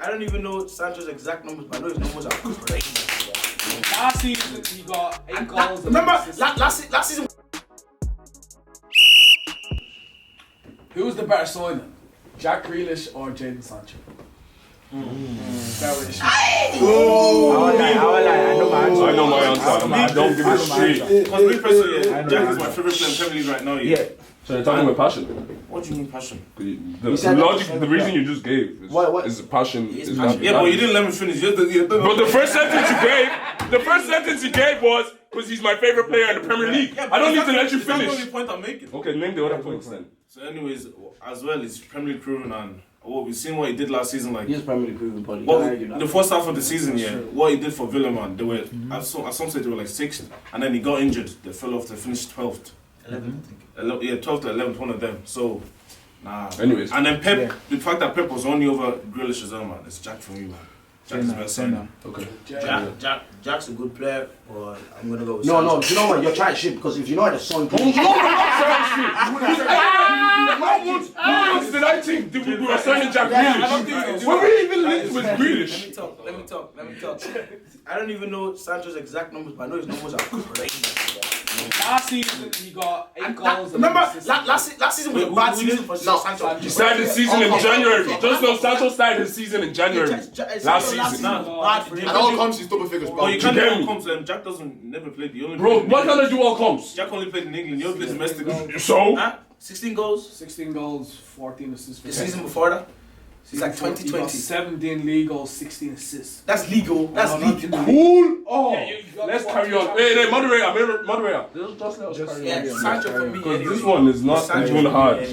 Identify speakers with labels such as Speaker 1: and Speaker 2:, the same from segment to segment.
Speaker 1: I don't even know Sancho's exact numbers, but I know his numbers are crazy.
Speaker 2: Last season, he got 8 goals.
Speaker 1: Remember, last season.
Speaker 2: Who was the better signing? Jack Grealish or Jadon Sancho? That was
Speaker 3: I know my answer. I don't give a shit.
Speaker 4: Because me personally, Jack is my favourite player in Premier League right now. Yeah.
Speaker 3: So you're talking about passion?
Speaker 4: What do you mean passion?
Speaker 3: The logic, the reason you just gave is passion.
Speaker 4: Yeah, but you didn't let me finish. But
Speaker 3: the first sentence you gave was because he's my favorite player in the Premier League. I don't need to let you finish.
Speaker 4: That's the only point I'm making.
Speaker 3: Okay, name the other points then.
Speaker 4: So anyways, as well, it's Premier League proven and we've seen what he did last season. Like
Speaker 1: He's Premier League proven, buddy.
Speaker 4: the first half of the season, what he did for Villa, man, they were at some stage they were like 6th, and then he got injured. They fell off. They finished 12th.
Speaker 1: 11th, I think.
Speaker 4: 12th or 11th, one of them. So, nah.
Speaker 3: Anyways.
Speaker 4: And then Pep, the fact that Pep was only over Grealish as well, man, it's Jack for me, man. Jack is best signing.
Speaker 3: Okay.
Speaker 1: Jack's a good player, but I'm gonna go with
Speaker 5: No,
Speaker 1: Sancho.
Speaker 5: you know what? You're trying shit because if you know the song.
Speaker 3: How much did I think we were signing Jack Grealish? Were we even linked with Grealish?
Speaker 1: Let me talk. I don't even know Sancho's exact numbers, but I know his numbers are crazy.
Speaker 2: Last season, he got 8 goals.
Speaker 1: Remember, last season was a bad season for Sancho.
Speaker 3: He started his season in January. Just know Sancho started his season in January. Last season.
Speaker 1: Bad for him.
Speaker 5: And all comps, he's double figures, bro.
Speaker 4: But you can't do all comps. Jack doesn't never played. He only
Speaker 3: Bro,
Speaker 4: played
Speaker 3: why can't I do all comps?
Speaker 4: Jack only played in England. You only played domestic.
Speaker 3: So?
Speaker 1: 16 goals.
Speaker 2: 16 goals, 14 assists.
Speaker 1: The season before that, it's like 2020.
Speaker 2: 17 league goals, 16 assists.
Speaker 1: That's legal. That's legal.
Speaker 3: Cool. Oh,
Speaker 2: Yeah,
Speaker 3: let's carry on. Hey, moderator. Just let us carry on.
Speaker 1: Yeah, Sancho for me.
Speaker 3: Because this one is not even hard.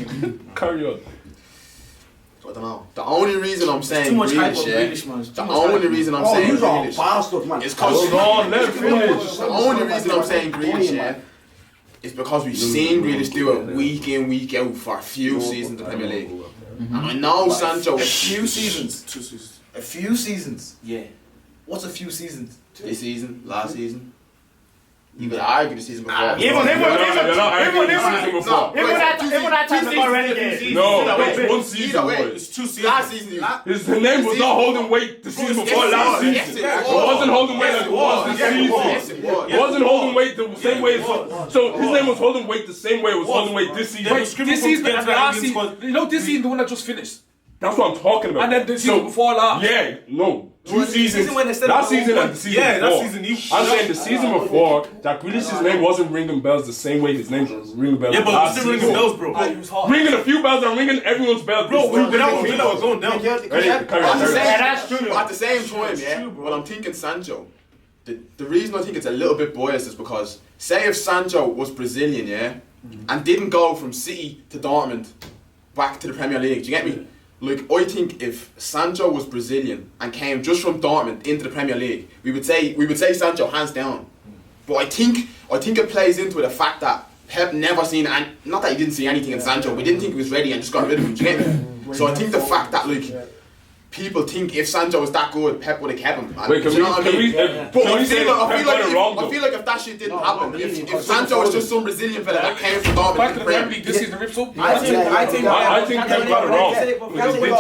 Speaker 3: Carry on.
Speaker 5: I don't know. The only reason I'm saying
Speaker 1: Too much hype on
Speaker 5: Grealish,
Speaker 1: Grealish, man.
Speaker 5: the only reason I'm saying you are Grealish bastard, man. is because
Speaker 3: Let him finish.
Speaker 5: the only reason I'm saying Grealish, is because we've seen Grealish do it week in, week out for a few seasons in the Premier League. And I know Sancho.
Speaker 1: A few seasons.
Speaker 4: 2 seasons.
Speaker 1: A few seasons.
Speaker 5: Yeah.
Speaker 1: What's a few seasons?
Speaker 5: This season, last season. You could argue the season before.
Speaker 3: You're not arguing the season before.
Speaker 6: Even that time they got relegated.
Speaker 3: No, it's one season, boy.
Speaker 4: It's 2 seasons.
Speaker 5: Last season,
Speaker 3: His name was not holding weight the season before last season. It wasn't holding weight like it was this season. It wasn't holding weight the same way. So his name was holding weight the same way it was holding weight this season.
Speaker 2: This season and the last season. You know, this season, the one that just finished.
Speaker 3: That's what I'm talking about.
Speaker 2: And then the season before last.
Speaker 3: Yeah, no. 2 seasons.
Speaker 1: when they said
Speaker 3: Last season and the season before.
Speaker 4: that season.
Speaker 3: I'm saying the season before, Jack Grealish's name wasn't ringing bells the same way his name was ringing bells.
Speaker 4: Yeah, but
Speaker 3: last
Speaker 4: it's still ringing
Speaker 3: season.
Speaker 4: bells, bro.
Speaker 2: He was hot.
Speaker 3: Ringing a few bells and ringing everyone's bells.
Speaker 4: Bro, without Villa was going down.
Speaker 3: Ready? Carry on, carry on.
Speaker 6: That's true.
Speaker 5: But at the same time, when I'm thinking Sancho, the reason I think it's a little bit biased is because, say if Sancho was Brazilian, and didn't go from City to Dortmund back to the Premier League, do you get me? Like, I think if Sancho was Brazilian and came just from Dortmund into the Premier League, we would say Sancho hands down. But I think it plays into the fact that Pep never seen, and not that he didn't see anything in Sancho, we didn't think he was ready and just got rid of him. Do you get me? So I think the fact that people think if Sancho was that good, Pep would have kept him.
Speaker 3: Wait, can
Speaker 5: do you know what I mean? But I feel like if that shit didn't happen, if Sancho was just some Brazilian fella that came from Dortmund
Speaker 2: Back
Speaker 5: to
Speaker 2: to
Speaker 5: the
Speaker 2: the
Speaker 5: Premier
Speaker 2: Premier League this season, rips up.
Speaker 3: I think Pep got it wrong. Because he did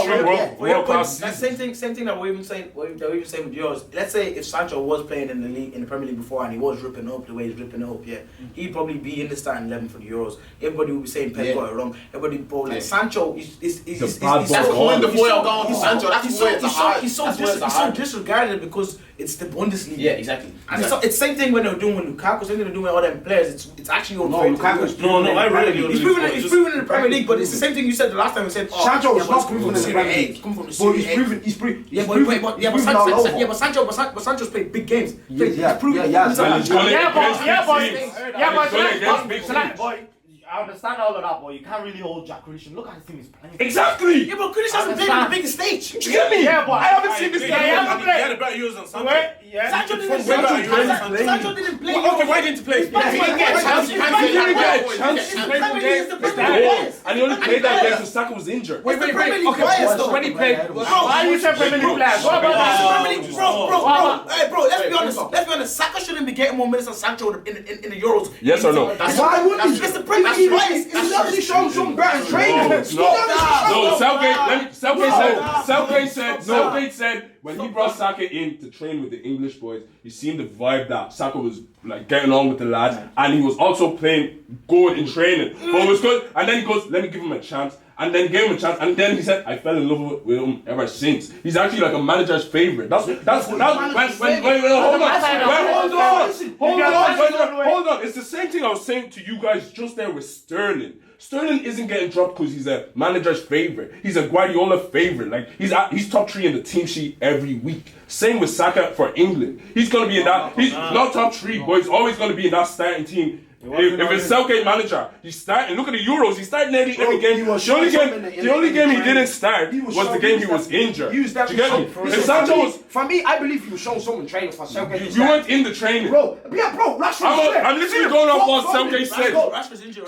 Speaker 3: 3 world class
Speaker 1: That's
Speaker 3: seasons.
Speaker 1: same thing that we're even saying with yours. Let's say if Sancho was playing in the league, in the Premier League before, and he was ripping up the way he's ripping up, he'd probably be in the starting 11 for the Euros. Everybody would be saying Pep got it wrong. Everybody, bro, like Sancho is
Speaker 5: That's going the foil down to Sancho. That's why it's a hard.
Speaker 1: He's so disregarded because it's the Bundesliga.
Speaker 5: Yeah, exactly.
Speaker 1: And it's the same thing when they're doing with Lukaku, same thing they're doing with all them players. It's actually unfair.
Speaker 4: I really
Speaker 1: He's proven in the Premier League, but it's the same thing you said the last time. We said
Speaker 5: Sancho was not proven in the Premier League.
Speaker 1: He's proven. But Sancho's played big games. He's proven.
Speaker 6: I understand all of that, but you can't really hold Jack Grealish. Look at the team he's playing.
Speaker 3: Exactly!
Speaker 1: Yeah, but Grealish hasn't played on the biggest stage.
Speaker 3: You get me?
Speaker 6: Yeah, but
Speaker 3: I haven't seen this guy.
Speaker 4: He had a better Euros than Sancho.
Speaker 1: Sancho didn't play. Sancho didn't play.
Speaker 4: Okay, why didn't he play?
Speaker 3: And he only played that game because Saka was injured.
Speaker 2: Wait. Okay, when he played.
Speaker 6: Why are you saying Premier League players? What about that?
Speaker 1: Bro, let's be honest. Saka shouldn't be getting more minutes than Sancho in the Euros.
Speaker 3: Yes or no?
Speaker 1: It's the Premier
Speaker 7: He's obviously shown some better training.
Speaker 3: No, Southgate said when he brought Saka in to train with the English boys, he seen the vibe that Saka was like getting on with the lads, and he was also playing good in training. But it was good, and then he goes, let me give him a chance. And then gave him a chance, and then he said, I fell in love with him ever since. He's actually like a manager's favourite. Hold on. It's the same thing I was saying to you guys just there with Sterling. Sterling isn't getting dropped because he's a manager's favourite. He's a Guardiola favourite. Like he's top 3 in the team sheet every week. Same with Saka for England. He's gonna be in that. He's not top 3, but he's always gonna be in that starting team. If it's Southgate manager, he's starting. Look at the Euros. He started nearly every game. The only game he didn't start was the game he was injured.
Speaker 7: You get me?
Speaker 3: If Sancho was,
Speaker 7: for me, I believe he was showing someone training for Southgate.
Speaker 3: You weren't in the training,
Speaker 7: bro. Rashford.
Speaker 3: I'm literally going off what Southgate said.
Speaker 1: Rashford's injured.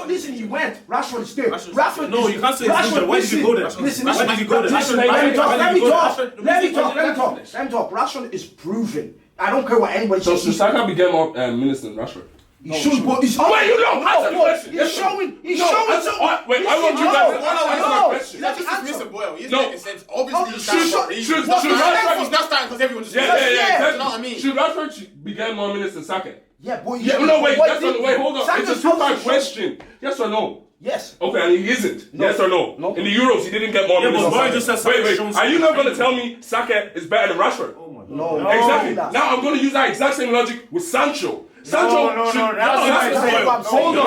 Speaker 7: Listen. He went. Rashford is still. Rashford.
Speaker 1: No, you can't say he's injured. Why did you go there?
Speaker 7: Listen.
Speaker 1: Why did you go there?
Speaker 7: Let me talk. Rashford is proven. I don't care what anybody says.
Speaker 3: So should Saka be getting more minutes than Rashford?
Speaker 7: He should, but he's
Speaker 3: wait, you don't answer the question.
Speaker 7: He's showing.
Speaker 3: Wait, I want you guys to answer my question.
Speaker 5: He's not just dismissing Boyle. He's
Speaker 3: No.
Speaker 5: making sense. Obviously, he's starting for a reason.
Speaker 3: Should Rashford-
Speaker 5: He's not starting because everyone just
Speaker 3: Yeah,
Speaker 5: You
Speaker 3: exactly.
Speaker 5: know what I mean?
Speaker 3: Should Rashford be getting more minutes than Saka?
Speaker 7: Yeah, but
Speaker 3: hold on. It's a two-part question. Yes or no?
Speaker 7: Yes.
Speaker 3: Okay, and he isn't. Yes or no?
Speaker 7: No.
Speaker 3: In the Euros, he didn't get more minutes.
Speaker 1: but Boy just said Saka
Speaker 3: Wait.
Speaker 1: shows
Speaker 3: Are you not going to
Speaker 1: something.
Speaker 3: tell me Saka is better than Rashford?
Speaker 7: No.
Speaker 3: Exactly. Now I'm going to use that exact same logic with Sancho. Sancho.
Speaker 6: That's
Speaker 3: Hold on.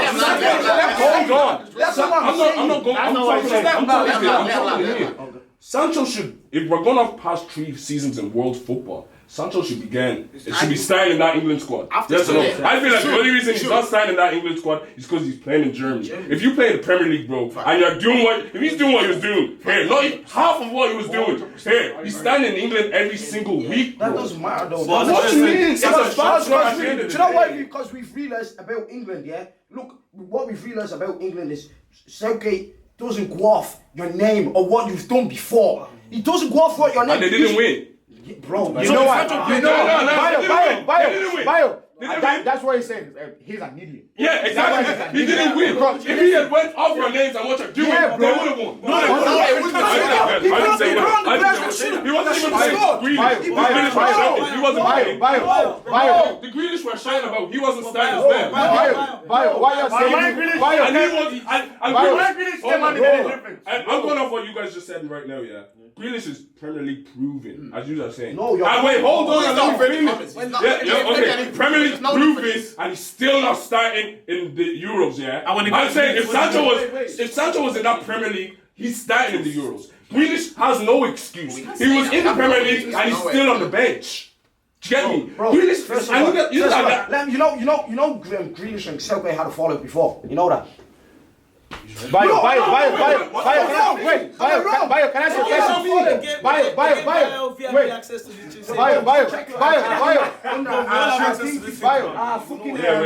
Speaker 7: That's what I'm saying.
Speaker 3: I'm not going. I'm talking here. Sancho should, if we're going off past 3 seasons in world football, Sancho should be getting, it should be starting in that England squad. Yes or no? I feel like the only reason he's not starting in that England squad is because he's playing in Germany. If you play in the Premier League, bro, and you're doing if he's doing what he was doing, here, not even half of what he was doing, here, he's standing in England every single week, bro.
Speaker 7: That doesn't matter though.
Speaker 1: But
Speaker 7: What do you mean?
Speaker 3: it's a fast one at the end of the
Speaker 7: Do you know why?
Speaker 3: day.
Speaker 7: Because we've realised about England, yeah? Look, what we've realised about England is Southgate doesn't go off your name or what you've done before. He doesn't go off what your name.
Speaker 3: And they didn't win.
Speaker 7: Bro,
Speaker 8: You know what? Bio.
Speaker 3: Win.
Speaker 8: That's what he's saying. He's an idiot.
Speaker 3: Yeah, exactly. He didn't win. If he had went off your names and what you're doing,
Speaker 8: Yeah,
Speaker 3: they
Speaker 8: bro.
Speaker 3: would have won. He wasn't even playing Grealish. He wasn't playing.
Speaker 8: Bio.
Speaker 3: The Grealish we're shouting about, he wasn't starting as them.
Speaker 8: Bio. Why you saying? Bio.
Speaker 3: And he was. And I'm going off what you guys just said right now, yeah. Grealish is Premier League proven, as you are saying.
Speaker 7: No, you're
Speaker 3: wait, hold on.
Speaker 5: He's not very
Speaker 3: Premier League proven, and he's still not starting in the Euros, yeah.
Speaker 1: And when
Speaker 3: I'm saying if Sancho was in that Premier League, he's starting in the Euros. Grealish has no excuse. He was in the Premier League and he's still on the bench. Do you get me?
Speaker 7: Bro,
Speaker 3: Grealish,
Speaker 7: first of
Speaker 3: and
Speaker 7: all,
Speaker 3: you know that.
Speaker 7: you know, Grealish and Southgate had a fallout before. You know that.
Speaker 8: Bio, can I ask you a question?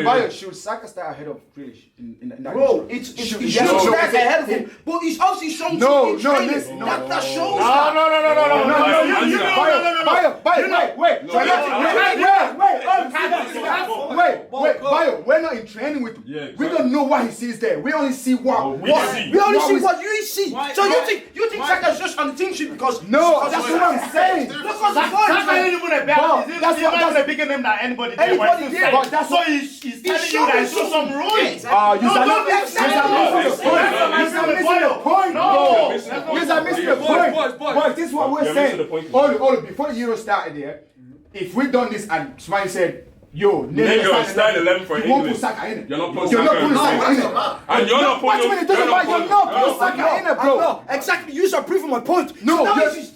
Speaker 8: Bio, should Saka start ahead of Grealish in that?
Speaker 7: Bro, it's that's ahead of him, but he's obviously shown something training.
Speaker 8: listen,
Speaker 7: That shows
Speaker 8: Bio, we're not in training with him.
Speaker 3: Yeah, exactly.
Speaker 8: We don't know what he sees there. We only see what
Speaker 7: we only see what you see. So you think Saka's just on the team sheet because
Speaker 8: no, that's what I'm saying.
Speaker 6: Saka ain't even a bad. He's not a bigger name than anybody there.
Speaker 8: But that's
Speaker 6: So he's telling you that he's shown some rules.
Speaker 8: He's missing the point. But this is what we're saying. All before the Euro started here, if we done this and Smiley said, yo,
Speaker 3: Name your starting 11 for
Speaker 8: you won't
Speaker 3: England.
Speaker 8: put Saka in it.
Speaker 3: You're not putting
Speaker 8: You're not
Speaker 3: Saka in
Speaker 8: putting
Speaker 3: it.
Speaker 8: Saka in it.
Speaker 3: And you're not
Speaker 8: What do you
Speaker 3: putting
Speaker 8: mean it doesn't matter? You're not putting Saka in it, bro.
Speaker 7: No, exactly. You are proving my point.
Speaker 8: No,
Speaker 7: now
Speaker 8: you're-
Speaker 7: he's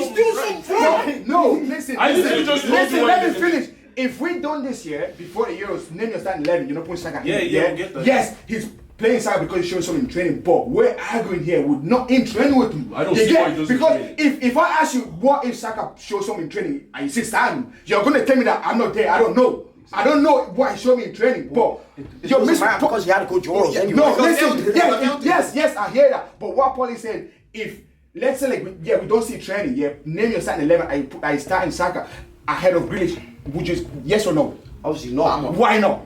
Speaker 7: doing some wrong.
Speaker 8: No, listen,
Speaker 3: I literally just told you what
Speaker 8: let
Speaker 3: you
Speaker 8: me
Speaker 3: did.
Speaker 8: finish. If we done this year before the Euros, name your starting 11, you're not putting Saka in it.
Speaker 1: Yeah, we get that.
Speaker 8: Yes, he's playing Saka because he's showing something in training, but we're arguing here with not in training with him.
Speaker 3: I don't
Speaker 8: You
Speaker 3: see
Speaker 8: get?
Speaker 3: why he doesn't
Speaker 8: Because
Speaker 3: train.
Speaker 8: if I ask you what if Saka shows something in training and you say starting, you're gonna tell me that I'm not there. I don't know. I don't know what he showed me in training, but you're missing
Speaker 7: because he had a good Euros anyway.
Speaker 8: no, listen. Yes, I hear that. But what Paulie said, if let's say we don't see training, name your starting 11. I start in Saka ahead of Grealish. Would you yes or no?
Speaker 7: Obviously not.
Speaker 8: Why not?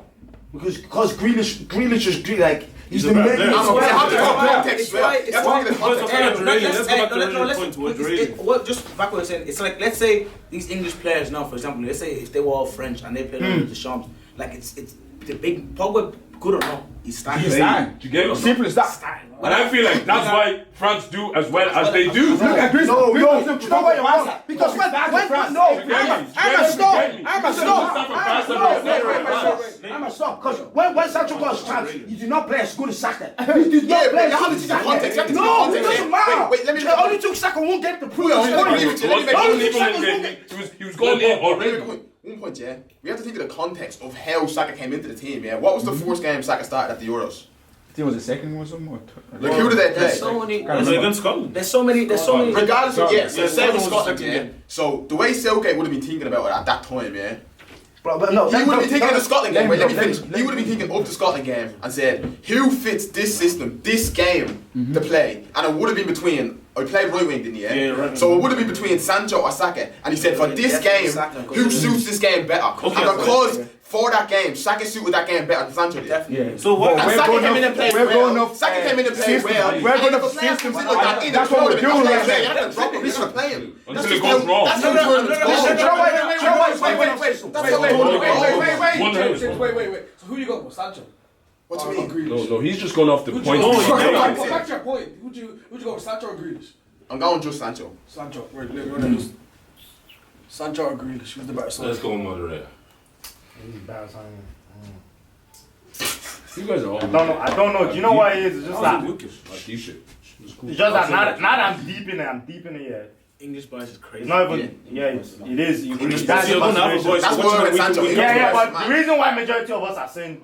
Speaker 7: Because Grealish is like he's the
Speaker 4: the
Speaker 7: main.
Speaker 4: best player.
Speaker 5: You have to talk context. You have to talk the context.
Speaker 4: Let's go back to the original point towards Aurelia.
Speaker 1: Just back what you're saying, it's like, let's say these English players now, for example, let's say if they were all French and they played under the Champs, like it's the big Pogba, good or not, he's starting.
Speaker 8: He's starting.
Speaker 3: Do you get it?
Speaker 8: Simple as that.
Speaker 3: And I feel like that's why France do as well as they do.
Speaker 8: Look at Greece.
Speaker 7: No,
Speaker 8: Greece
Speaker 7: no,
Speaker 8: is
Speaker 7: you know what you want? Because when I'm a stop. Because when Sancho got his chance, he did not play as good as Saka. He did not play.
Speaker 5: You have to see the context. You have to see the
Speaker 7: No, it
Speaker 5: context.
Speaker 7: doesn't matter.
Speaker 5: Wait, let me.
Speaker 7: It only took Saka one game to prove
Speaker 3: He was going in already.
Speaker 5: One point, yeah. We have to think of the context of how Saka came into the team, yeah. What was the first game Saka started at the Euros?
Speaker 8: I think it was the second one or something.
Speaker 5: Like, who did they play?
Speaker 1: There's so many.
Speaker 4: Was it against Scotland?
Speaker 1: There's so many.
Speaker 5: Regardless of, yeah, so
Speaker 4: Yeah,
Speaker 5: say it was
Speaker 4: Scotland was
Speaker 5: Scotland,
Speaker 4: second
Speaker 5: yeah.
Speaker 4: game.
Speaker 5: So, the way Southgate would have been thinking about it at that time, yeah.
Speaker 7: But no,
Speaker 5: He would have been thinking of the Scotland game. Wait, let me
Speaker 8: let me-
Speaker 5: finish. He would have been thinking of the Scotland game and said, who fits this system, this game to play? And it would have been between, I played right wing, didn't he?
Speaker 4: Yeah, right wing.
Speaker 5: So it would have been between Sancho or Saka. And he said, for this game, who suits this game better?
Speaker 4: Okay,
Speaker 5: And because for that game, Saka suited that game better than Sancho did.
Speaker 7: Yeah.
Speaker 4: So what?
Speaker 5: And
Speaker 8: We're
Speaker 5: Saka
Speaker 8: going
Speaker 5: came in
Speaker 8: off-
Speaker 5: and played
Speaker 8: we're going
Speaker 5: well.
Speaker 8: off,
Speaker 5: Saka came in and played
Speaker 8: system.
Speaker 5: well.
Speaker 8: We're going
Speaker 5: And
Speaker 8: off
Speaker 5: if a player
Speaker 8: system.
Speaker 5: comes in like that, in
Speaker 8: That's
Speaker 5: the
Speaker 8: what we're
Speaker 5: tournament,
Speaker 8: doing
Speaker 5: you're
Speaker 8: right
Speaker 5: not
Speaker 8: now.
Speaker 5: gonna drop him. He's not playing.
Speaker 3: Until
Speaker 5: That's
Speaker 3: it
Speaker 5: just
Speaker 3: goes
Speaker 5: how-
Speaker 3: wrong.
Speaker 5: That's how tournaments go.
Speaker 2: Wait. So who you got for Sancho?
Speaker 5: What do you mean?
Speaker 3: No, he's just going off the point.
Speaker 2: Back to your point. Who'd you go with, Sancho or Grealish?
Speaker 5: I'm going just Sancho.
Speaker 2: Sancho. Right. Sancho or Grealish? Who's the better side?
Speaker 4: Let's go Monterey.
Speaker 3: You guys are all.
Speaker 6: I don't know. Do you know what it is? It's just that.
Speaker 3: Deep shit.
Speaker 6: It's just that now that I'm deep in it, yeah.
Speaker 1: English boys is crazy.
Speaker 6: It's not even. Yeah, it is.
Speaker 4: That's you're gonna have a voice.
Speaker 5: That's
Speaker 4: so
Speaker 5: why
Speaker 4: what you
Speaker 5: Sancho-
Speaker 4: we
Speaker 6: Yeah,
Speaker 5: Yeah,
Speaker 6: but
Speaker 5: man.
Speaker 6: the reason why majority of us are saying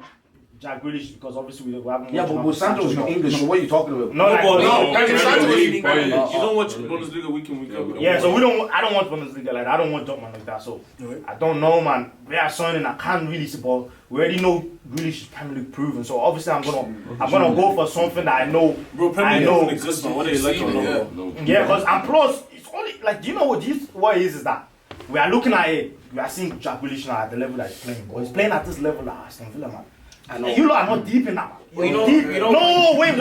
Speaker 6: Jack Grealish is because obviously we haven't.
Speaker 7: Yeah, but Sancho's not English, so what are you talking about?
Speaker 6: No, like,
Speaker 4: No,
Speaker 6: no,
Speaker 4: Premier
Speaker 5: Sancho is
Speaker 4: League,
Speaker 3: Premier
Speaker 4: you
Speaker 3: League.
Speaker 4: don't watch Bundesliga week in week out.
Speaker 6: Yeah, so we don't. I don't want Bundesliga like that. I don't want Dortmund like that. So I don't know, man. We are signing. I can't really support. We already know Grealish is Premier League proven. So obviously I'm gonna go for something that I know.
Speaker 4: Bro, Premier
Speaker 6: I
Speaker 4: League
Speaker 6: know.
Speaker 4: doesn't exist, man. What are you like on
Speaker 5: Yeah.
Speaker 6: Yeah, because and plus it's only like, do you know what it is that we are looking at it. We are seeing Jack Grealish now at the level that he's playing. But he's playing at this level at Aston Villa, man.
Speaker 1: I know.
Speaker 6: You lot are not deep in that.
Speaker 1: Well, you know-
Speaker 6: Deep.
Speaker 1: you know-
Speaker 6: No, wait.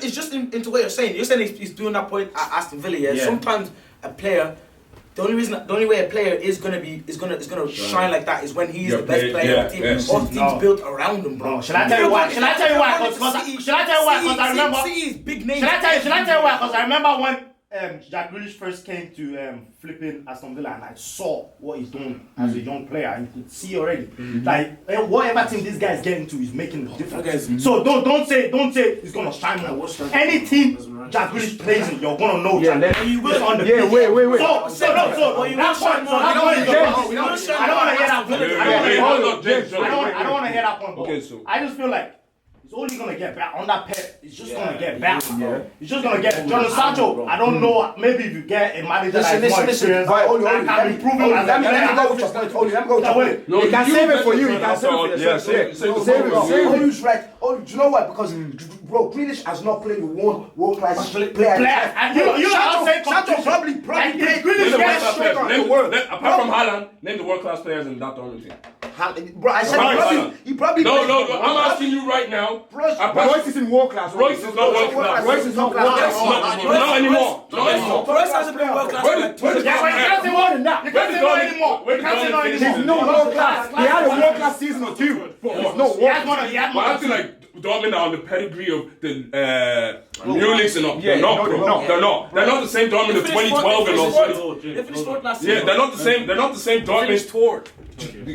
Speaker 6: It's
Speaker 1: just into what you're saying. You're saying he's doing that point at Aston Villa. Yeah. Sometimes a player, the only way a player is gonna shine like that is when he's the best player of the team. All the team's built around him, bro.
Speaker 6: Should I tell you why? Because I remember.
Speaker 1: City's big name.
Speaker 6: Should I tell you why? Because I remember when Jack Grealish first came to flipping Aston Villa, and I saw what he's doing as a young player, and you could see already, like whatever team this guy is getting to, he's making a difference. So don't say he's gonna shine more. Any team Jack Grealish plays in, you're gonna know.
Speaker 8: Yeah,
Speaker 6: Jack Grealish is on the
Speaker 8: yeah,
Speaker 6: pitch.
Speaker 8: wait.
Speaker 6: So that's point. I don't want to hear that. I don't want to hear that point.
Speaker 3: Okay, so-
Speaker 6: I just feel like it's only gonna get better on that pair. It's just gonna get better. Yeah. It's just gonna get. Jonathan Sancho, I don't know. Maybe if you get a manager that's more experienced, and can improve him as a
Speaker 7: Let me
Speaker 6: player.
Speaker 7: go with your point. Oli, let me go with your point.
Speaker 3: No,
Speaker 8: He can
Speaker 3: you
Speaker 8: save it
Speaker 3: bet
Speaker 8: for you. He
Speaker 3: yourself
Speaker 8: can save it for
Speaker 3: after all.
Speaker 8: yourself.
Speaker 3: Yeah,
Speaker 8: Yeah.
Speaker 3: save it.
Speaker 8: Save it.
Speaker 7: Oli's right. Oli, do you know what? Because, bro, Grealish has not played with one world-class player.
Speaker 6: And you know,
Speaker 7: Sancho probably
Speaker 6: like,
Speaker 7: played.
Speaker 6: if Grealish
Speaker 3: Name the
Speaker 6: gets
Speaker 3: world-class
Speaker 7: straight on
Speaker 3: players.
Speaker 7: the world.
Speaker 3: Apart from Haaland, name the world-class players in that tournament team.
Speaker 7: Bro, I said he probably
Speaker 3: No,
Speaker 7: played.
Speaker 3: I'm asking you right now.
Speaker 8: Royce is in world class.
Speaker 3: Royce is not world class.
Speaker 8: Royce is not world class.
Speaker 3: Not anymore. Not anymore.
Speaker 1: Royce hasn't been world class.
Speaker 3: Where did
Speaker 6: Yeah, but you can't say more than that. You can't say more anymore. You can't say more
Speaker 8: He's
Speaker 6: anymore.
Speaker 8: no world class. He had a world class season or two. He's no
Speaker 6: He
Speaker 8: world
Speaker 6: has
Speaker 8: class.
Speaker 6: more.
Speaker 3: But I feel like Dortmund are on the pedigree of the Munich and all.
Speaker 8: Yeah,
Speaker 3: They're not,
Speaker 8: no,
Speaker 3: bro.
Speaker 8: they're not.
Speaker 3: They're not. They're not the same Dortmund of 2012 and all.
Speaker 1: They finished fourth last
Speaker 3: Yeah,
Speaker 1: season.
Speaker 3: they're not the same. They're not the same Dortmund.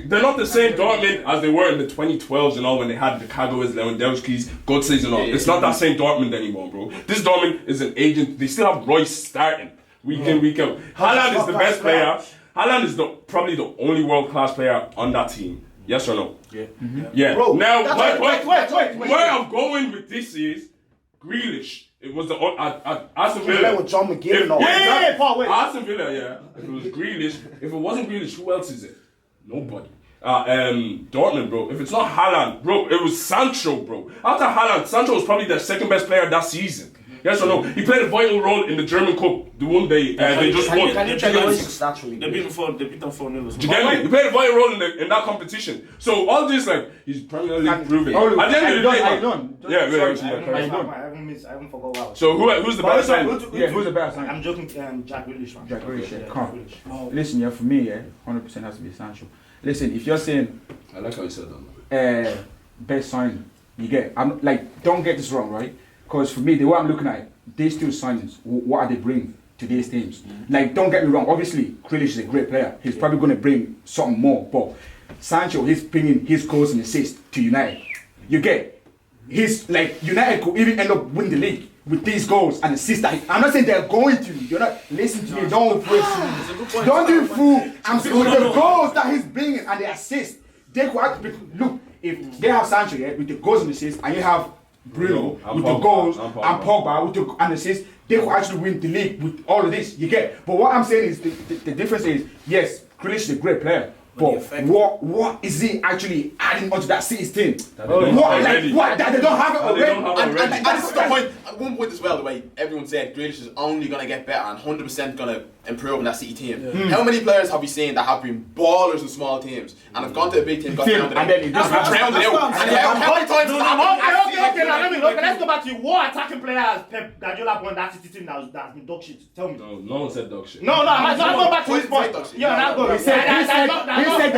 Speaker 3: They're not the same Dortmund as they were in the 2012s and all when they had the Kagawas, Lewandowski's, Götze's and all. It's not that same Dortmund anymore, bro. This Dortmund is an agent. They still have Royce starting week in, week out. Haaland is the best player. Haaland is probably the only world class player on that team. Yes or no?
Speaker 4: Yeah.
Speaker 3: Yeah.
Speaker 7: Bro,
Speaker 3: Now,
Speaker 7: wait.
Speaker 3: where I'm going with this is Grealish. It was the at Aston
Speaker 7: Play
Speaker 3: Villa.
Speaker 7: with John McGinn and all.
Speaker 6: Yeah, Paul, wait.
Speaker 3: Aston Villa, yeah. If it was Grealish, if it wasn't Grealish, who else is it? Nobody. Dortmund, bro. If it's not Haaland, bro, it was Sancho, bro. After Haaland, Sancho was probably their second best player that season. Yes or no? He played a vital role in the German Cup the one day they just won.
Speaker 7: Can you check the stats for me?
Speaker 4: They beat them 4-0.
Speaker 3: Do you get me? He played a vital role in that competition. So all this like he's Premier League proven. At the end of the day,
Speaker 6: I don't.
Speaker 3: yeah.
Speaker 6: I haven't forgot what.
Speaker 3: So who's the better signing?
Speaker 6: Who's the better signing? I'm joking. Jack Grealish, man.
Speaker 8: Jack Grealish, yeah.
Speaker 6: Jack
Speaker 8: Come.
Speaker 6: Grealish.
Speaker 8: Listen, yeah, for me, yeah, 100% has to be Sancho. Listen, if you're saying
Speaker 2: I like how you said that.
Speaker 8: best signing, you get. I'm like, don't get this wrong, right? Because for me, the way I'm looking at it, these two signings, what are they bringing to these teams? Like, don't get me wrong. Obviously, Grealish is a great player. He's probably going to bring something more. But Sancho, he's bringing his goals and assists to United. You get. He's like United could even end up winning the league with these goals and assists. I'm not saying they're going to. You're not listening to me. Don't don't do fool. I'm saying with the goals that he's bringing and the assists, they could actually look. If they have Sancho, yeah, with the goals and assists, and you have Bruno with the goals and Pogba with the assists, they could actually win the league with all of this. You get. But what I'm saying is the difference is yes, Grealish is a great player. But what is he actually adding onto that City's team? That they don't have it already.
Speaker 5: And this is the point. At one point as well, the way everyone said Grealish is only going to get better and 100% going to improve in that City team. Yeah. How many players have we seen that have been ballers in small teams and have gone to a big team, got drowned out?
Speaker 6: Okay, let's go back to what attacking players Pep Guardiola won that City team that's been dog shit. Tell me.
Speaker 3: No one said dog shit.
Speaker 6: No, I'm going back to his point. Yeah, now go. He said that. He said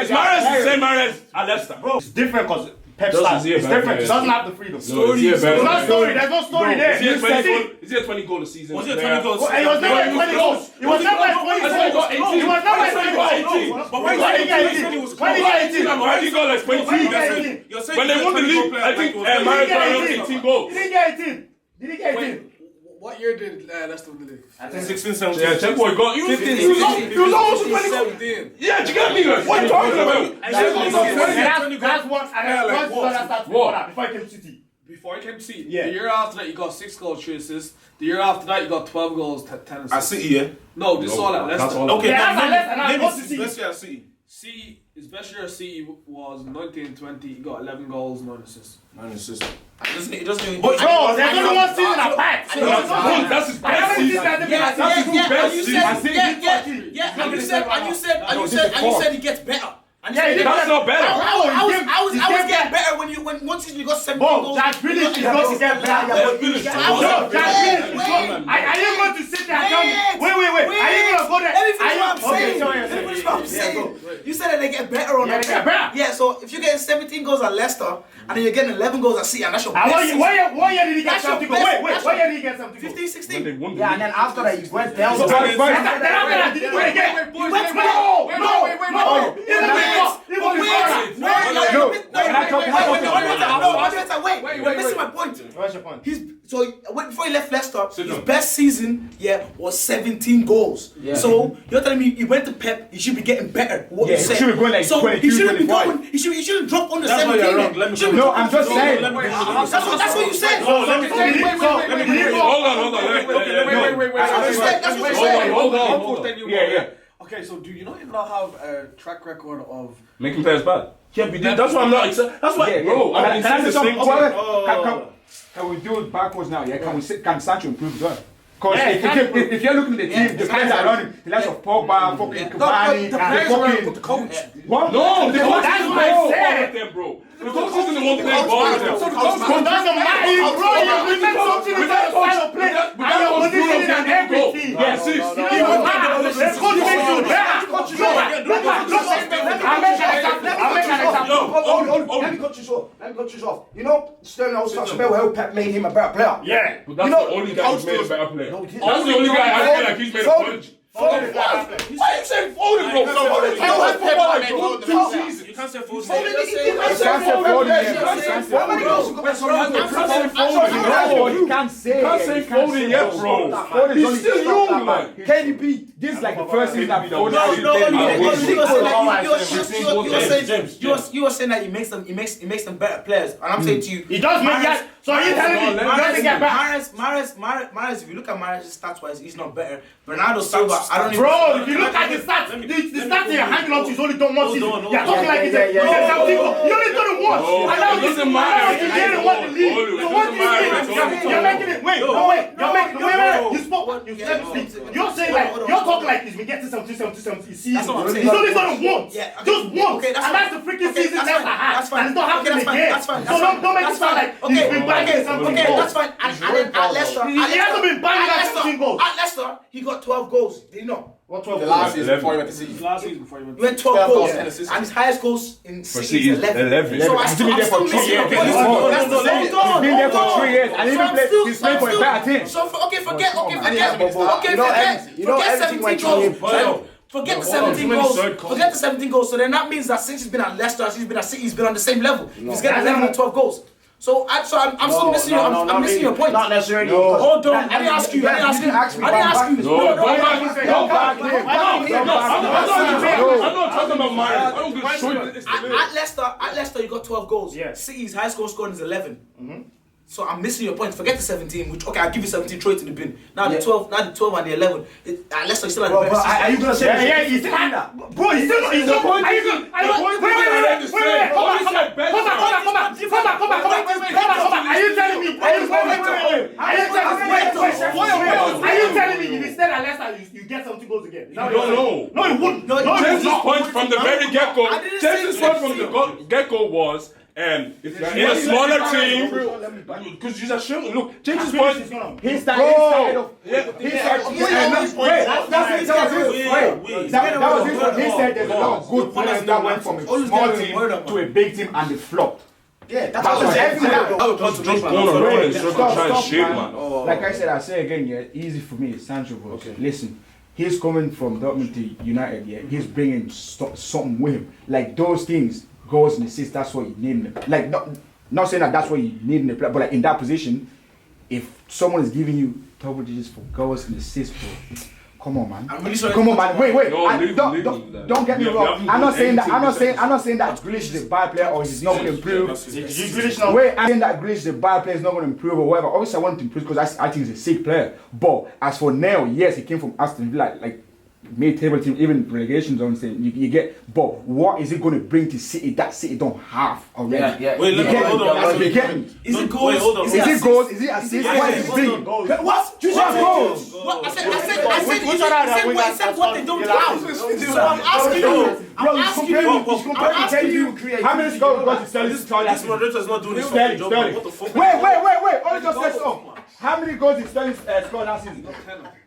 Speaker 3: it's Mahrez the same Mahrez at Leicester.
Speaker 6: Bro, it's different because Pep style. It's different. He doesn't have the freedom.
Speaker 3: Story.
Speaker 6: There's no story. There's no story there.
Speaker 3: Is he a 20 goal a season?
Speaker 4: Was he a 20 goals?
Speaker 6: He was never at 20 goals. He was never at 20 goals. He was never at 20 goals.
Speaker 4: But when he got 18,
Speaker 3: why did he go like 20? When they won the league, I think Mahrez got 18 goals.
Speaker 6: Did he get 18? Did he get 18?
Speaker 2: What year did Leicester win the league?
Speaker 4: I think 16, 17.
Speaker 3: Yeah, check boy got. He was almost 20 goals. Yeah, do you get me, guys? What are you talking about?
Speaker 6: That's what. Before he came to City.
Speaker 2: Before he came to City?
Speaker 6: Yeah.
Speaker 2: The year after that, you got 6 goals, 3 assists. The year after that, you got 12 goals, 10 assists.
Speaker 4: At City, yeah?
Speaker 2: No, this is all at Leicester.
Speaker 4: Okay,
Speaker 6: Let's
Speaker 4: see at City.
Speaker 2: City, his best year at City was 19-20. He got 11 goals, 9 assists.
Speaker 4: 9 assists.
Speaker 1: It doesn't even.
Speaker 6: Bro, there's only one season apart.
Speaker 3: That's his best season.
Speaker 1: And you said he gets better.
Speaker 3: That's not better.
Speaker 1: I was getting better when one season you got 17 goals.
Speaker 6: Jack Grealish is going to get better. Are you going to sit there and tell me? Wait. Are you going to go there?
Speaker 1: Everything's what I'm saying. You said that they get better on that. Yeah, so if you're getting 17 goals at Leicester and then you're getting 11 goals at City, and that's your best season.
Speaker 6: What year did he get 17 goals? Wait, what year did he get 17 goals?
Speaker 1: 15, 16.
Speaker 7: Yeah, and then after that, he went down.
Speaker 6: Did he do it again?
Speaker 1: Wait, you're missing my point.
Speaker 6: What's your point?
Speaker 1: Before he left Leicester, his best season, was 17 goals. Yeah. So you're telling me he went to Pep, he should be getting better. What you
Speaker 8: he should be going like 22,
Speaker 1: he shouldn't
Speaker 8: 25.
Speaker 1: be going. He shouldn't drop under 17.
Speaker 8: No, I'm just saying.
Speaker 1: That's what you said.
Speaker 3: Hold on.
Speaker 8: Yeah.
Speaker 2: Okay, so do you not even have a track record of
Speaker 3: making players bad? Yeah, we did. That's why I'm not excited. That's why, bro. I'm saying the same thing.
Speaker 8: Can we do it backwards now? Yeah, can Sancho improve as well? Because if you're looking at the team, the players are running. The likes of Pogba, fucking Cavani,
Speaker 2: the coach.
Speaker 8: What?
Speaker 3: No, the coach
Speaker 6: That's what I said.
Speaker 3: them, bro. The coach isn't the one playing ball with them.
Speaker 6: Doesn't matter, bro. You present something in the final play, and your position and everything.
Speaker 3: Yeah, see.
Speaker 6: The coach makes you better. I'll make an example.
Speaker 7: Let me cut you off. You know, Sterling always talks about how Pep made him a better player.
Speaker 6: Yeah.
Speaker 3: But that's the only guy who's made a better player. That's the only guy I feel like he's made a punch. Why are you saying Foden, bro?
Speaker 4: You can't say Foden.
Speaker 8: You can't say Foden yet, bro. He's still young, man. KDB, this is like the first season that Foden
Speaker 1: you were saying that he makes them better players, and I'm saying to you,
Speaker 6: he does make that. So are you telling me he doesn't get better?
Speaker 1: Mahrez, if you look at Mahrez's stats wise, he's not better. Bernardo Silva, I don't even.
Speaker 6: Bro, if you look at the stats you're hanging on to, he's only done one season. You're talking like he's a he only done it once.
Speaker 3: It doesn't matter.
Speaker 6: He didn't want the league. So what do you You're saying like you're talking like he's been getting 70 season.
Speaker 1: That's what I'm saying.
Speaker 6: He's only done it once.
Speaker 1: Yeah, okay.
Speaker 6: Just once.
Speaker 1: Okay, that's
Speaker 6: and that's the freaking season
Speaker 1: that's
Speaker 6: Leicester
Speaker 1: fine.
Speaker 6: had.
Speaker 1: That's fine.
Speaker 6: And it's not happening
Speaker 1: Okay,
Speaker 6: again.
Speaker 1: that's fine.
Speaker 6: So don't make it sound like he's been banging 17
Speaker 1: Okay,
Speaker 6: goals.
Speaker 1: that's fine. And then at Leicester,
Speaker 6: He hasn't been banging at 17 goals.
Speaker 1: At Leicester, he got 12 goals. Did he not?
Speaker 6: What 12
Speaker 5: The
Speaker 6: goals?
Speaker 5: last season before he went to City.
Speaker 2: Last season before he
Speaker 1: He
Speaker 2: went.
Speaker 1: went 12
Speaker 5: 12
Speaker 1: goals.
Speaker 5: goals, 10 assists.
Speaker 1: And his highest goals in
Speaker 3: For
Speaker 1: City is 11. So
Speaker 8: He's been there for 3 years.
Speaker 1: Okay,
Speaker 8: He's been there for 3 years, and he's playing for a better team.
Speaker 1: So forget
Speaker 7: You know
Speaker 1: forget
Speaker 7: everything
Speaker 1: 17
Speaker 7: went
Speaker 1: goals.
Speaker 7: through.
Speaker 1: Forget the
Speaker 3: Hold on,
Speaker 1: 17
Speaker 3: too many
Speaker 1: goals.
Speaker 3: third goals.
Speaker 1: Forget the 17 goals. So then that means that since he's been at Leicester, since he's been at City, he's been on the same level. He's getting 11 and 12 goals. So I'm still missing you. I'm missing your point.
Speaker 7: Not necessarily.
Speaker 1: Hold on. I didn't ask you. I didn't ask you. I didn't ask you.
Speaker 3: No, don't back him. I'm not talking about mine. I don't give a shit.
Speaker 1: At Leicester, you got 12 goals.
Speaker 6: Yeah.
Speaker 1: City's highest goal scoring is 11. So I'm missing your point. Forget the 17, which okay, I'll give you 17, throw it in the bin. Now the 12, and the 11. At Leicester, you still have the best.
Speaker 7: Are you gonna say
Speaker 6: Yeah, he's still in that. Bro, he's still not. He's not. Are you good? Wait. Come back. Are you telling me? Are you telling me if he stayed at Leicester, you get 70 goals again?
Speaker 3: No, no.
Speaker 6: No, he wouldn't.
Speaker 3: James's point from the very get-go.
Speaker 1: I didn't say
Speaker 3: James's point from the get-go was, if you're in a smaller team, because you're showing. Look, James's point.
Speaker 8: He started off. He said there's a lot of good players that went from a small team to a big team and they flopped.
Speaker 7: Yeah,
Speaker 8: That's what everything
Speaker 3: man.
Speaker 8: Like I say again, yeah, easy for me, Sancho. Okay. Listen, he's coming from Dortmund to United, yeah. He's bringing something with him. Like those things, goals and assists, that's what you need in the, like, not saying that that's what you need in the play, but like in that position, if someone is giving you double digits for goals and assists, bro, come on, man.
Speaker 1: I'm really sorry.
Speaker 8: Come on, man. Wait.
Speaker 3: No,
Speaker 8: Don't get me
Speaker 3: you
Speaker 8: wrong.
Speaker 3: have
Speaker 8: I'm not saying that. I'm not
Speaker 3: anything
Speaker 8: saying that Grealish is a bad player or he's not going to improve.
Speaker 6: Grealish now.
Speaker 8: Wait, I'm saying that Grealish is a bad player, is not going to improve or whatever. Obviously, I want him to improve because I think he's a sick player. But as for now, yes, he came from Aston Villa, like made table team, even relegation zone thing. You get, but what is it going to bring to City that City don't have already?
Speaker 4: Wait, hold on.
Speaker 8: You get me?
Speaker 1: Is it goals?
Speaker 4: hold on.
Speaker 8: Is it goals? Is it assists? What is it bringing?
Speaker 1: What?
Speaker 8: You said goals.
Speaker 1: What? I said what they don't do. So I'm asking you.
Speaker 8: How many goals got to Sterling?
Speaker 4: This moderator is not doing his
Speaker 8: Sterling.
Speaker 4: job. What the fuck?
Speaker 8: Wait. Only just said so. How many goals did Sterling score last season?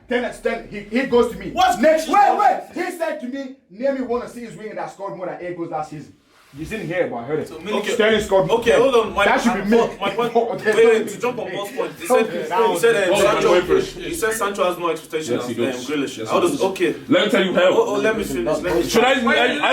Speaker 8: 10. He goes to me. Wait. He said to me, name me one of City's winger that scored more than 8 goals last season. You didn't hear it, but I heard it.
Speaker 4: Okay.
Speaker 8: Sterling scored.
Speaker 4: Okay, hold on.
Speaker 8: That should be me.
Speaker 4: My point. Wait, to jump on Paul's point. He said Sancho has no expectations
Speaker 3: Yes, he
Speaker 4: of
Speaker 3: does.
Speaker 4: Grealish.
Speaker 3: Yes,
Speaker 4: How
Speaker 3: he
Speaker 4: does
Speaker 3: does.
Speaker 4: okay?
Speaker 3: Let me tell you how.
Speaker 4: Let me finish.
Speaker 3: Should I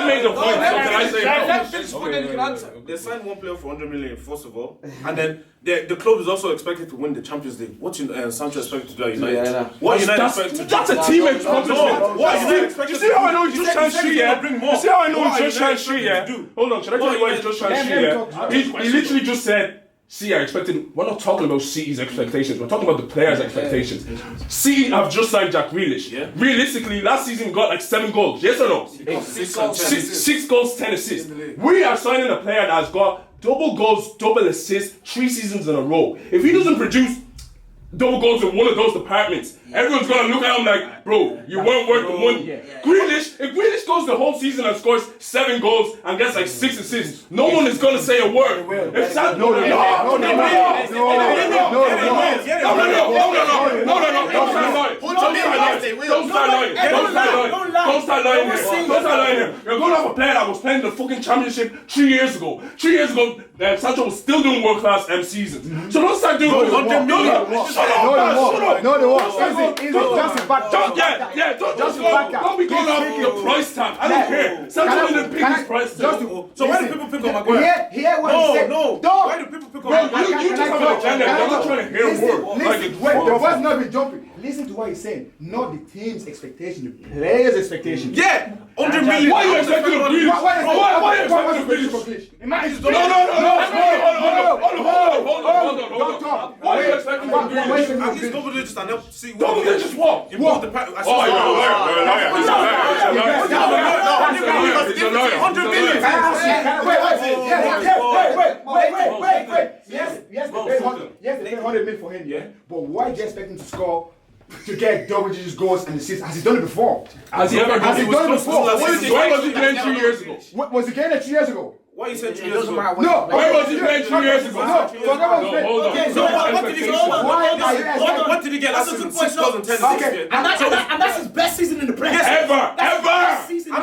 Speaker 3: made the point. Can I say how?
Speaker 2: Let finish, then you can answer.
Speaker 4: They signed one player for 100 million, first of all, and then the club is also expected to win the Champions League. What Sancho expected to do at United? What United expected to do?
Speaker 3: That's a team accomplishment.
Speaker 4: What United expected
Speaker 3: You see how I know he's just trying
Speaker 4: said
Speaker 3: shit,
Speaker 4: he's
Speaker 3: yeah?
Speaker 4: gonna bring more.
Speaker 3: You see how I know
Speaker 4: What
Speaker 3: he's just
Speaker 4: are
Speaker 3: trying
Speaker 4: United
Speaker 3: shit, yeah?
Speaker 4: expected to do?
Speaker 3: Hold on, should I tell you why he's just trying shit, yeah? He literally just said, see, I expected, we're not talking about City's expectations, we're talking about the players' expectations. City have just signed Jack Grealish.
Speaker 4: Yeah.
Speaker 3: Realistically, last season he got like 7 goals, yes or no? 6 goals, 10 assists. We are signing a player that has got double goals, double assists, 3 seasons in a row. If he doesn't produce double goals in one of those departments, everyone's gonna look at him like, bro, you weren't worth the money. Grealish, if Grealish goes the whole season and scores 7 goals and gets like 6 assists, no one is gonna say a word. If that, no, don't start lying here. You're going off a player that was playing the fucking championship 3 years ago. 3 years ago, Sancho was still doing world class seasons. So don't start doing 100 million. Shut up.
Speaker 8: No, they won't. Easy. Just a back.
Speaker 3: Don't be going off the price tag. I don't care. Sancho didn't pick his price tag.
Speaker 4: So why do people pick on Maguire?
Speaker 7: Hear what he said.
Speaker 4: Why do people pick on Maguire?
Speaker 3: You just have an agenda. You're not trying to hear a word.
Speaker 8: Wait, the voice not be jumping. Listen to what he's saying. Not the team's expectation, the players' expectation.
Speaker 4: Yeah, 100 million.
Speaker 3: Why are you expecting a Grealish? Why are you expecting a Grealish? No. Why are you expecting a Grealish?
Speaker 4: At least double digits and help see
Speaker 3: Double digits what?
Speaker 4: Improve the pack.
Speaker 3: Oh, you're a liar. He's a liar.
Speaker 4: 100 million.
Speaker 8: Yes, they pay 100 million for him, yeah. But why do you expect him to score to get double-digit goals and assists. Has he done it before?
Speaker 3: Has he ever
Speaker 8: Has he done it before?
Speaker 3: Where was he playing 2 years ago?
Speaker 8: Was he getting it 2 years ago?
Speaker 4: Why you said 2
Speaker 7: It
Speaker 4: years
Speaker 7: doesn't
Speaker 4: ago?
Speaker 7: matter.
Speaker 8: No.
Speaker 3: Where was he playing 2 years ago?
Speaker 8: No. Forget about
Speaker 3: No, hold on.
Speaker 1: Okay, so what did he get? Hold on.
Speaker 4: What did he get last season? 6 goals and 10 assists.
Speaker 8: Okay.
Speaker 1: And that's his best season in the Premier.
Speaker 3: Ever!
Speaker 1: Season.
Speaker 4: How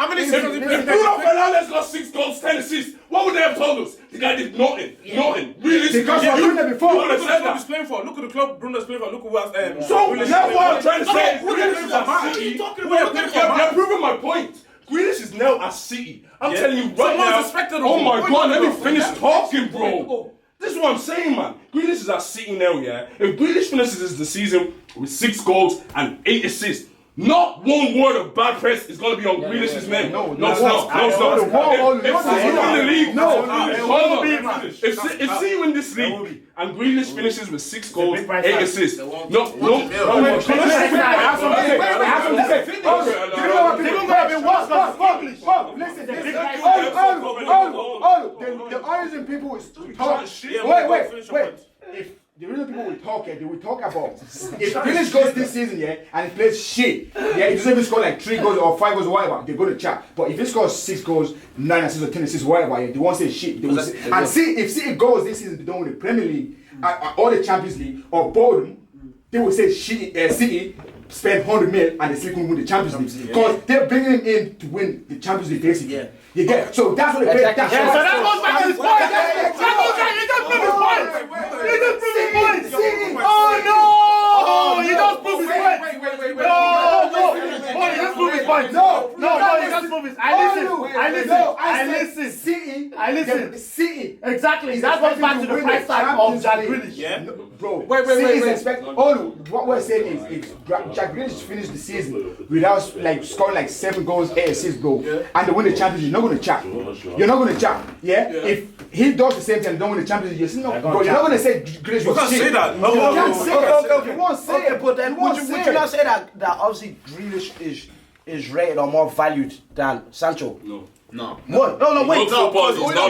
Speaker 4: many seasons?
Speaker 3: If Bruno Fernandes got 6 goals, 10 assists, what would they have told us? The guy did nothing. Nothing. Really?
Speaker 8: Because we're doing it before.
Speaker 3: You would have
Speaker 4: Look
Speaker 3: said
Speaker 4: at the club
Speaker 3: that.
Speaker 4: he's playing for. Look at the club Bruno's playing for. Look at what
Speaker 3: So now what I'm trying to say is
Speaker 4: Who they
Speaker 3: Grealish
Speaker 4: play
Speaker 3: is
Speaker 4: for?
Speaker 3: at
Speaker 4: What are
Speaker 3: City.
Speaker 4: you talking
Speaker 3: You're
Speaker 4: about?
Speaker 3: you're proving my point. Grealish is now at City. I'm telling you right
Speaker 4: Someone's
Speaker 3: now.
Speaker 4: expected of
Speaker 3: Oh
Speaker 4: him.
Speaker 3: my
Speaker 4: What
Speaker 3: God,
Speaker 4: are
Speaker 3: let
Speaker 4: you
Speaker 3: me
Speaker 4: doing?
Speaker 3: finish talking, bro. This is what I'm saying, man. Grealish is at City now, yeah. If Grealish finishes the season with 6 goals and 8 assists, not one word of bad press is going to be on Grealish's name. No, it's not. If City win the league, hold on. If City win this league and Grealish finishes with 6 goals, 8 assists,
Speaker 8: The honest people is talk. Wait. If the real people will talk, they will talk about if Grealish goes this season, yeah, and he plays shit, yeah, he doesn't even score like 3 goals or 5 goals or whatever, they're going to chat. But if he scores 6 goals, 9 assists or 10 assists, whatever, yeah, they won't say shit. They will say, and see if City goes this season, they don't win the Premier League or the Champions League or both, they will say City spend 100 mil and they still couldn't win the Champions League because they're bringing him in to win the Champions League basically. Yeah. You get so that's what they pay.
Speaker 6: So that goes back to his point. That goes back. He just proved his point. He just proved his point. Oh no! He just proved his point. No, he just proved his point. No, he just proved his. I listen.
Speaker 8: City.
Speaker 6: Exactly. That goes back to the price tag of Jack Grealish.
Speaker 4: Yeah.
Speaker 8: Bro, wait. What we're saying is Jack Grealish finished the season without like scoring like 7 goals, 8 assists, bro, and they win the Champions League. You're not gonna chat. You're not gonna chat. Yeah. If he does the same thing and don't win the Champions League, you're still not. Bro, you're not gonna say Grealish was shit.
Speaker 4: You can't say that.
Speaker 8: You can't say that.
Speaker 7: Okay.
Speaker 8: You won't say it.
Speaker 7: But then would you not say that obviously Grealish is rated or more valued than Sancho?
Speaker 5: No.
Speaker 7: What? No, wait.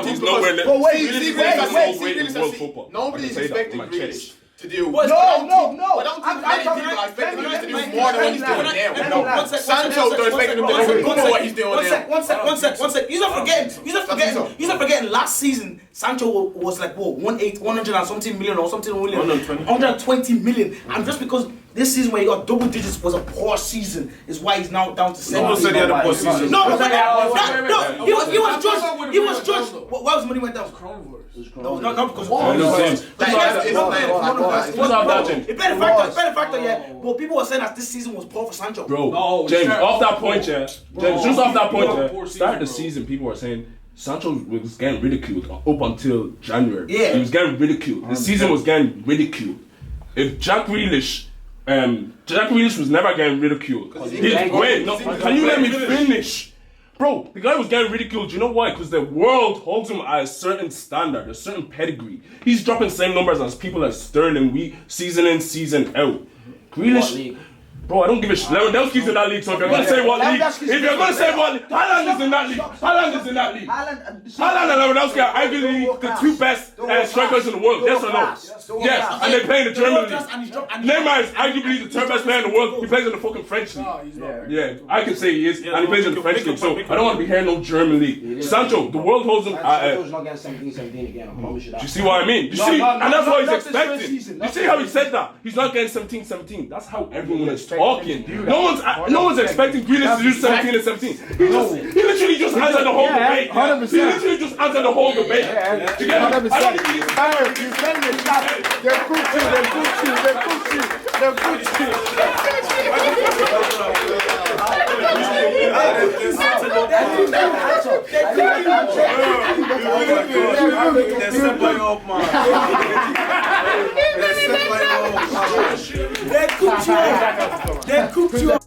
Speaker 3: He's nowhere near.
Speaker 7: But wait.
Speaker 3: World football.
Speaker 5: Nobody's expecting Grealish to do.
Speaker 7: No.
Speaker 5: I don't think many people are expecting Grealish to do more than what he's doing now. Sancho, they're expecting him to do more than what he's doing now.
Speaker 1: One sec. You're not forgetting last season Sancho was like 100 and something million or something million. 120 million. And just because this season where he got double digits was a poor season is why he's now down to 7.
Speaker 4: Someone said he had a poor season.
Speaker 1: No, he was judged. Why was money went down? No, not because it better factor, yeah. But people were saying that this season was poor for Sancho.
Speaker 3: Bro, James, off that point, just off that point, start the season, people were saying Sancho was getting ridiculed up until January.
Speaker 1: Yeah.
Speaker 3: He was getting ridiculed. The season was getting ridiculed. If Jack Grealish was never getting ridiculed. Can you let me finish? Bro, the guy was getting ridiculed. You know why? Because the world holds him at a certain standard, a certain pedigree. He's dropping the same numbers as people like Sterling, season in, season out. Grealish, bro, I don't give a shit. Lewandowski's in that league, so if you're gonna say what league, Haaland is in that league. Haaland and Lewandowski are arguably the 2 best strikers in the world. Yes or no? Yes, and they play in the German league. Neymar is arguably the 3rd best player in the world. He plays in the fucking French league. Yeah, I can say he is, and he plays in the French league. So I don't want to be hearing no German league. Sancho, the world holds him.
Speaker 7: Sancho's not getting 17 again. I promise you that.
Speaker 3: You see what I mean? You see, and that's what he's expecting. You see how he said that? He's not getting 17. That's how everyone is talking. No one's expecting Grealish to do 17 and 17. He literally just answered the whole debate. 100%. He literally just answered the whole debate. 100%.
Speaker 8: You send me that.
Speaker 1: They cooked you.